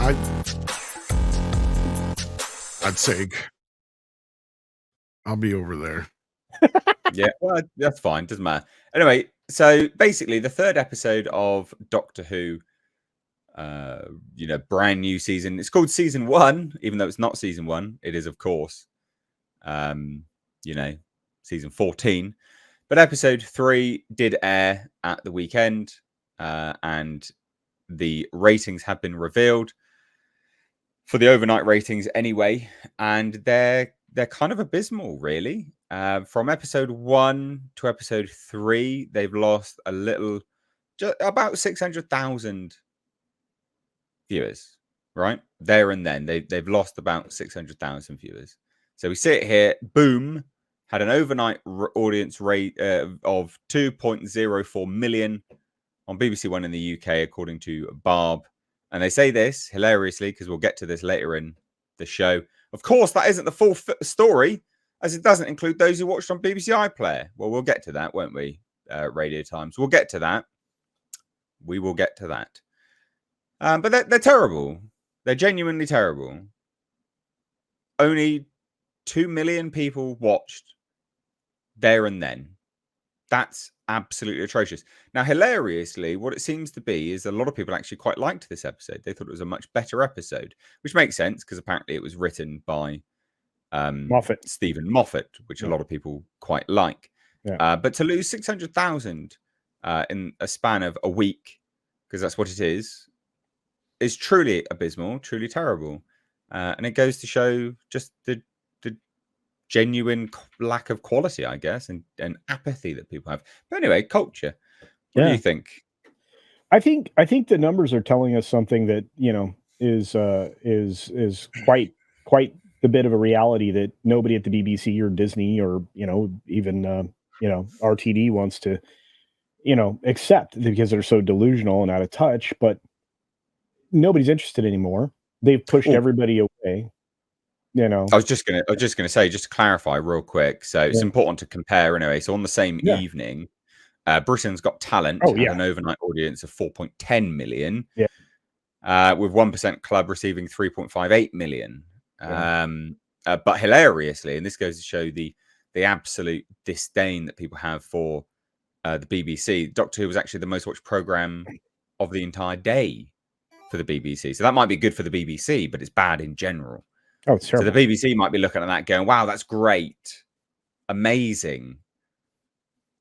I'd say I'll be over there. Yeah, well, that's fine. Doesn't matter. Anyway, so basically, the third episode of Doctor Who, brand new season. It's called season 1, even though it's not season 1. It is, of course, season 14. But episode 3 did air at the weekend, and the ratings have been revealed for the overnight ratings anyway, and they're kind of abysmal, really. From episode 1 to episode 3, they've lost a little, about 600,000 viewers, right? There and then they've lost about 600,000 viewers. So we sit here, boom, had an overnight audience rate of 2.04 million on BBC One in the UK, according to Barb. And they say this hilariously, because we'll get to this later in the show. Of course, that isn't the full story, as it doesn't include those who watched on BBC iPlayer. Well, we'll get to that, won't we? Radio Times. We'll get to that. We will get to that. But they're terrible. They're genuinely terrible. Only 2 million people watched there and then. That's absolutely atrocious. Now, hilariously, what it seems to be is a lot of people actually quite liked this episode. They thought it was a much better episode, which makes sense because apparently it was written by Stephen Moffat, which a lot of people quite like. Yeah. But to lose 600,000 in a span of a week, because that's what it is truly abysmal, truly terrible. And it goes to show just the genuine lack of quality, I guess, and apathy that people have. But anyway, culture. What do you think? I think the numbers are telling us something that is quite the bit of a reality that nobody at the BBC or Disney or even RTD wants to accept, because they're so delusional and out of touch. But nobody's interested anymore. They've pushed everybody away. I was just gonna say, just to clarify real quick. So it's important to compare anyway. So on the same evening, Britain's Got Talent had an overnight audience of 4.10 million. Yeah. With 1% Club receiving 3.58 million. But hilariously, and this goes to show the absolute disdain that people have for the BBC, Doctor Who was actually the most watched program of the entire day for the BBC. So that might be good for the BBC, but it's bad in general. Oh, it's terrible. So the BBC might be looking at that going, wow, that's great. Amazing.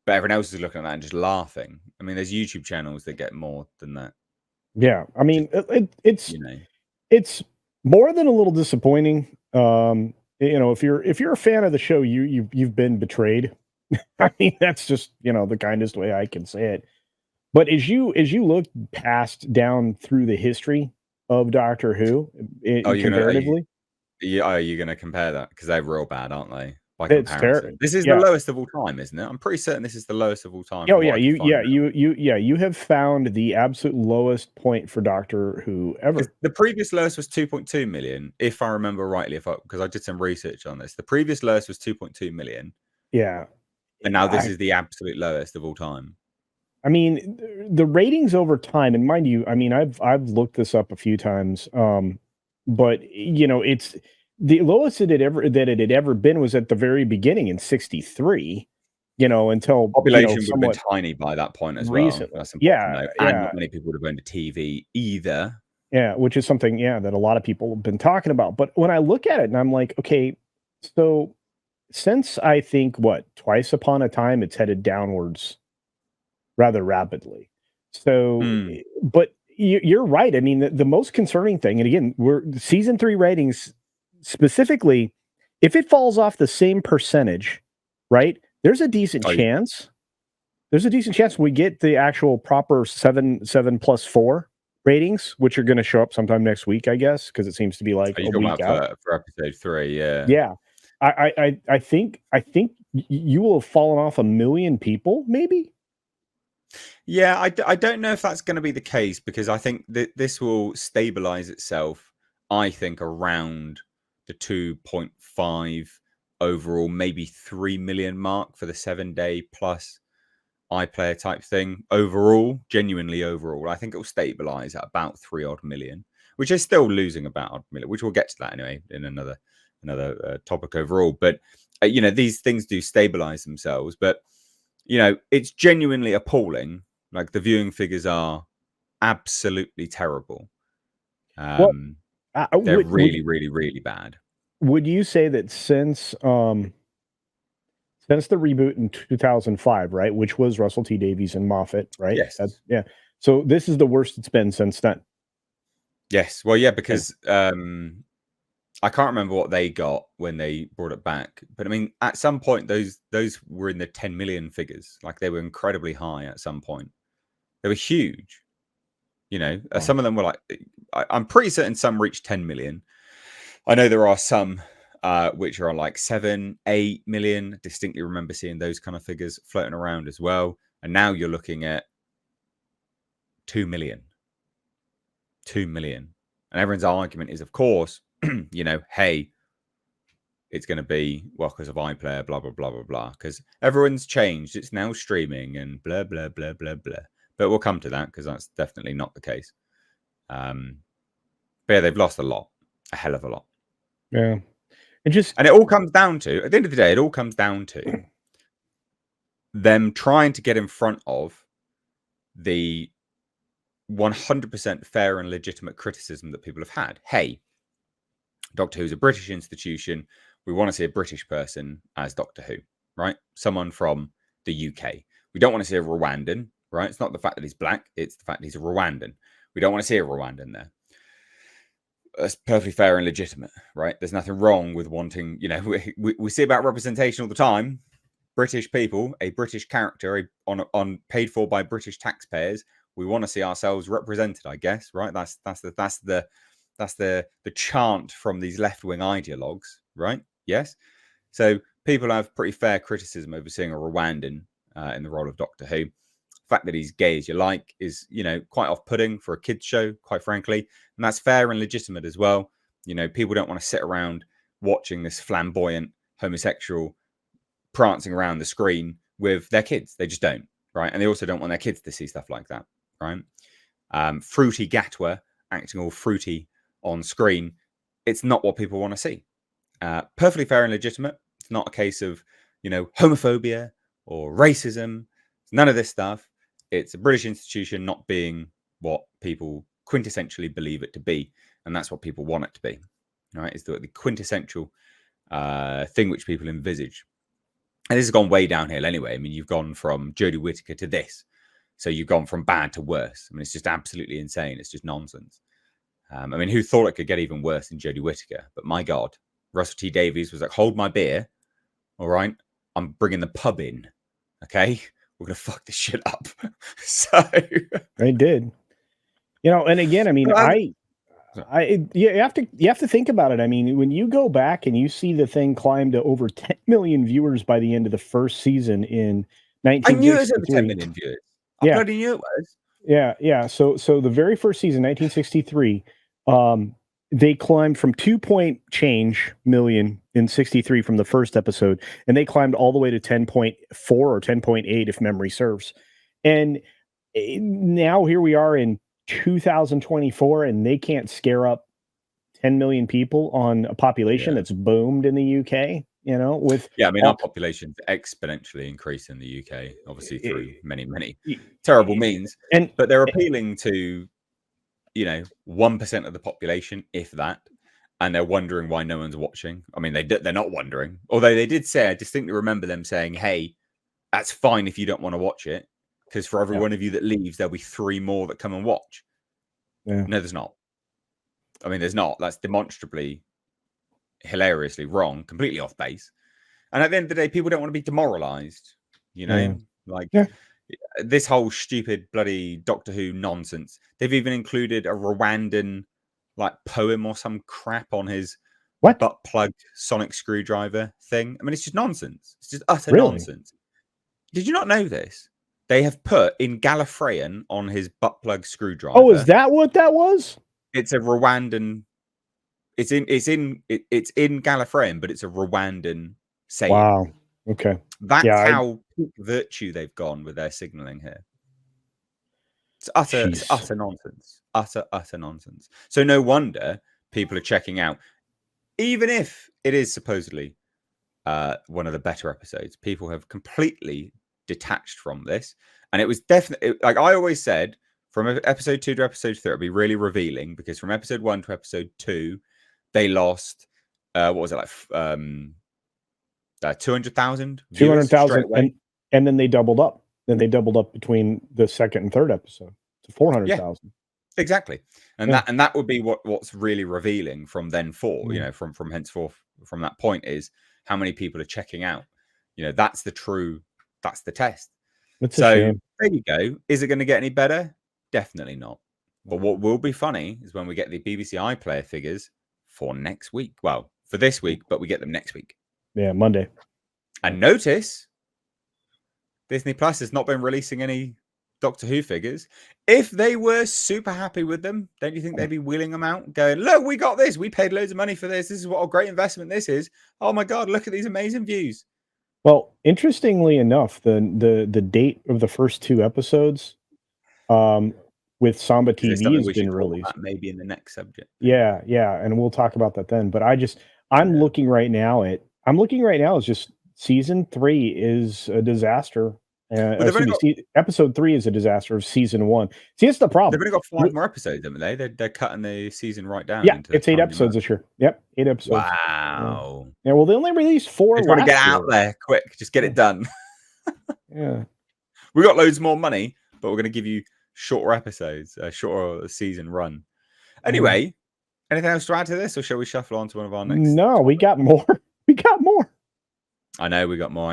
But everyone else is looking at that and just laughing. I mean, there's YouTube channels that get more than that. Yeah. I mean, it's more than a little disappointing. If you're a fan of the show, you've been betrayed. I mean, that's just, the kindest way I can say it. But as you look past down through the history of Doctor Who, comparatively, are you going to compare that? Because they're real bad, aren't they? By it's comparison, this is the lowest of all time, isn't it? I'm pretty certain this is the lowest of all time. Oh yeah, you have found the absolute lowest point for Doctor Who ever. The previous lowest was 2.2 million, if I remember rightly. Because I did some research on this, the previous lowest was 2.2 million. Yeah, and now this is the absolute lowest of all time. I mean, the ratings over time, and mind you, I mean, I've looked this up a few times, but it's the lowest that it had ever been was at the very beginning in '63. Until population would have been tiny by that point as well. That's and not many people would have gone to TV either. Yeah, which is something that a lot of people have been talking about. But when I look at it, and I'm like, okay, so since I think twice upon a time, it's headed downwards rather rapidly. So, but you're right. I mean, the most concerning thing, and again, we're season 3 ratings specifically, if it falls off the same percentage, right? There's a decent chance. There's a decent chance we get the actual proper 7+4 ratings, which are going to show up sometime next week, I guess, because it seems to be like a week out for episode 3. Yeah. Yeah. I think you will have fallen off 1 million people, maybe. Yeah, I don't know if that's going to be the case, because I think that this will stabilize itself, I think, around the 2.5 overall, maybe 3 million mark for the 7-day plus iPlayer type thing. Overall, genuinely overall, I think it will stabilize at about 3 odd million, which is still losing about, which we'll get to that anyway in another topic overall. But these things do stabilize themselves. But it's genuinely appalling. Like the viewing figures are absolutely terrible. Well, They're really, really, really bad. Would you say that since the reboot in 2005, right, which was Russell T Davies and Moffat, right? Yes. Yeah. So this is the worst it's been since then. Yes. Well, yeah, because I can't remember what they got when they brought it back, but I mean, at some point, those were in the 10 million figures. Like they were incredibly high at some point. They were huge. Some of them were like, I'm pretty certain some reached 10 million. I know there are some which are like 7, 8 million. I distinctly remember seeing those kind of figures floating around as well. And now you're looking at 2 million. 2 million. And everyone's argument is, of course, hey, it's going to be, well, because of iPlayer, blah, blah, blah, blah, blah. Because everyone's changed. It's now streaming and blah, blah, blah, blah, blah. But we'll come to that because that's definitely not the case. But yeah, they've lost a lot. A hell of a lot. Yeah. And it all comes down to, at the end of the day, it all comes down to them trying to get in front of the 100% fair and legitimate criticism that people have had. Hey, Doctor Who's a British institution. We want to see a British person as Doctor Who, right? Someone from the UK. We don't want to see a Rwandan, right? It's not the fact that he's black. It's the fact that he's a Rwandan. We don't want to see a Rwandan there. That's perfectly fair and legitimate, right? There's nothing wrong with wanting, we see about representation all the time. British people, a British character on paid for by British taxpayers. We want to see ourselves represented, I guess, right? That's the chant from these left-wing ideologues, right? Yes. So people have pretty fair criticism over seeing a Rwandan in the role of Doctor Who. The fact that he's gay as you like is, quite off-putting for a kids show, quite frankly. And that's fair and legitimate as well. People don't want to sit around watching this flamboyant homosexual prancing around the screen with their kids. They just don't, right? And they also don't want their kids to see stuff like that, right? Fruity Gatwa acting all fruity on screen. It's not what people want to see. Perfectly fair and legitimate. It's not a case of, homophobia or racism. None of this stuff. It's a British institution not being what people quintessentially believe it to be. And that's what people want it to be, right? It's the quintessential thing which people envisage. And this has gone way downhill anyway. I mean, you've gone from Jodie Whittaker to this. So you've gone from bad to worse. I mean, it's just absolutely insane. It's just nonsense. I mean, who thought it could get even worse than Jodie Whittaker? But my God, Russell T Davies was like, hold my beer. All right. I'm bringing the pub in. Okay. We're going to fuck this shit up. So I did. And again, I mean, you have to think about it. I mean, when you go back and you see the thing climb to over 10 million viewers by the end of the first season in 1963. I knew it was over 10 million viewers. I bloody knew it was. Yeah. So the very first season, 1963, they climbed from 2 change million in 63 from the first episode, and they climbed all the way to 10.4 or 10.8 if memory serves. And now here we are in 2024, and they can't scare up 10 million people on a population that's boomed in the UK. Our population's exponentially increased in the UK, obviously through many terrible means. But they're appealing to 1% of the population, if that, and they're wondering why no one's watching. I mean, they're not wondering, although they did say, I distinctly remember them saying, hey, that's fine if you don't want to watch it, because for every one of you that leaves, there'll be 3 more that come and watch. No, there's not. I mean, there's not. That's demonstrably, hilariously wrong, completely off base. And at the end of the day, people don't want to be demoralized, this whole stupid bloody Doctor Who nonsense. They've even included a Rwandan poem or some crap on his butt plug sonic screwdriver thing. I mean, it's just nonsense. It's just utter nonsense. Did you not know this? They have put in Gallifreyan on his butt plug screwdriver. Oh, is that what that was? It's a Rwandan. It's in Gallifreyan, but it's a Rwandan saying. Wow. Okay. That's how peak virtue they've gone with their signaling here. It's utter nonsense. Utter nonsense. So no wonder people are checking out, even if it is supposedly one of the better episodes. People have completely detached from this, and it was definitely, like I always said, from episode 2 to episode 3, it'd be really revealing, because from episode 1 to episode 2, they lost what was it, like 200,000 and then they doubled up. Then they doubled up between the second and third episode to 400,000. Yeah, exactly. And that would be what's really revealing from then forth, you know, from henceforth, from that point, is how many people are checking out. You know, that's the test. It's so a shame. There you go. Is it going to get any better? Definitely not. But what will be funny is when we get the BBC iPlayer figures for next week. Well, for this week, but we get them next week. Yeah, Monday. And notice Disney Plus has not been releasing any Doctor Who figures. If they were super happy with them, don't you think they'd be wheeling them out, going, look, we got this. We paid loads of money for this. This is what a great investment this is. Oh my God, look at these amazing views. Well, interestingly enough, the date of the first 2 episodes with Samba TV has been released. Maybe in the next subject. Yeah, and we'll talk about that then. But I'm looking right now as just season 3 is a disaster. Episode 3 is a disaster of season 1. See, it's the problem. They've only got 5 more episodes, haven't they? They're cutting the season right down. Yeah, it's 8 episodes this year. Yep, 8 episodes. Wow. Yeah, well, they only released 4. They've got to get out there quick. Just get it done. Yeah. We got loads more money, but we're going to give you shorter episodes, a shorter season run. Anyway, anything else to add to this, or shall we shuffle on to one of our next? No, we got more. We got more. I know we got more.